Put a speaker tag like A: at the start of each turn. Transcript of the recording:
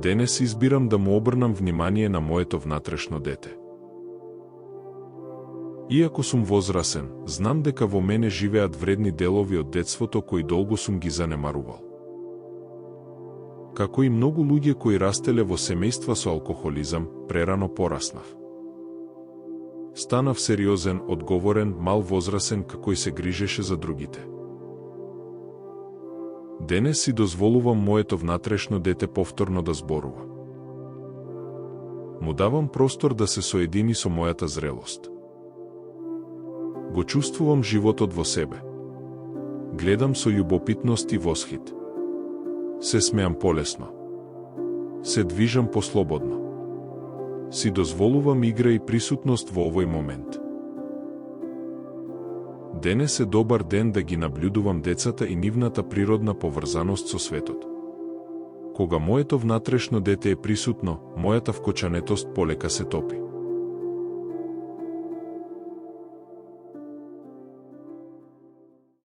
A: Денес избирам да му обрнам внимание на моето внатрешно дете. Иако сум возрасен, знам дека во мене живеат вредни делови од детството кои долго сум ги занемарувал. Како и многу луѓе кои растеле во семејства со алкохолизам, прерано пораснав. Станав сериозен, одговорен, мал возрасен како и се грижеше за другите. Денес си дозволувам моето внатрешно дете повторно да зборува. Му давам простор да се соедини со мојата зрелост. Го чувствувам животот во себе. Гледам со љубопитност и восхит. Се смеам полесно. Се движам послободно. Си дозволувам игра и присутност во овој момент. Денес е добар ден да ги наблюдувам децата и нивната природна поврзаност со светот. Кога моето внатрешно дете е присутно, мојата вкочанетост полека се топи.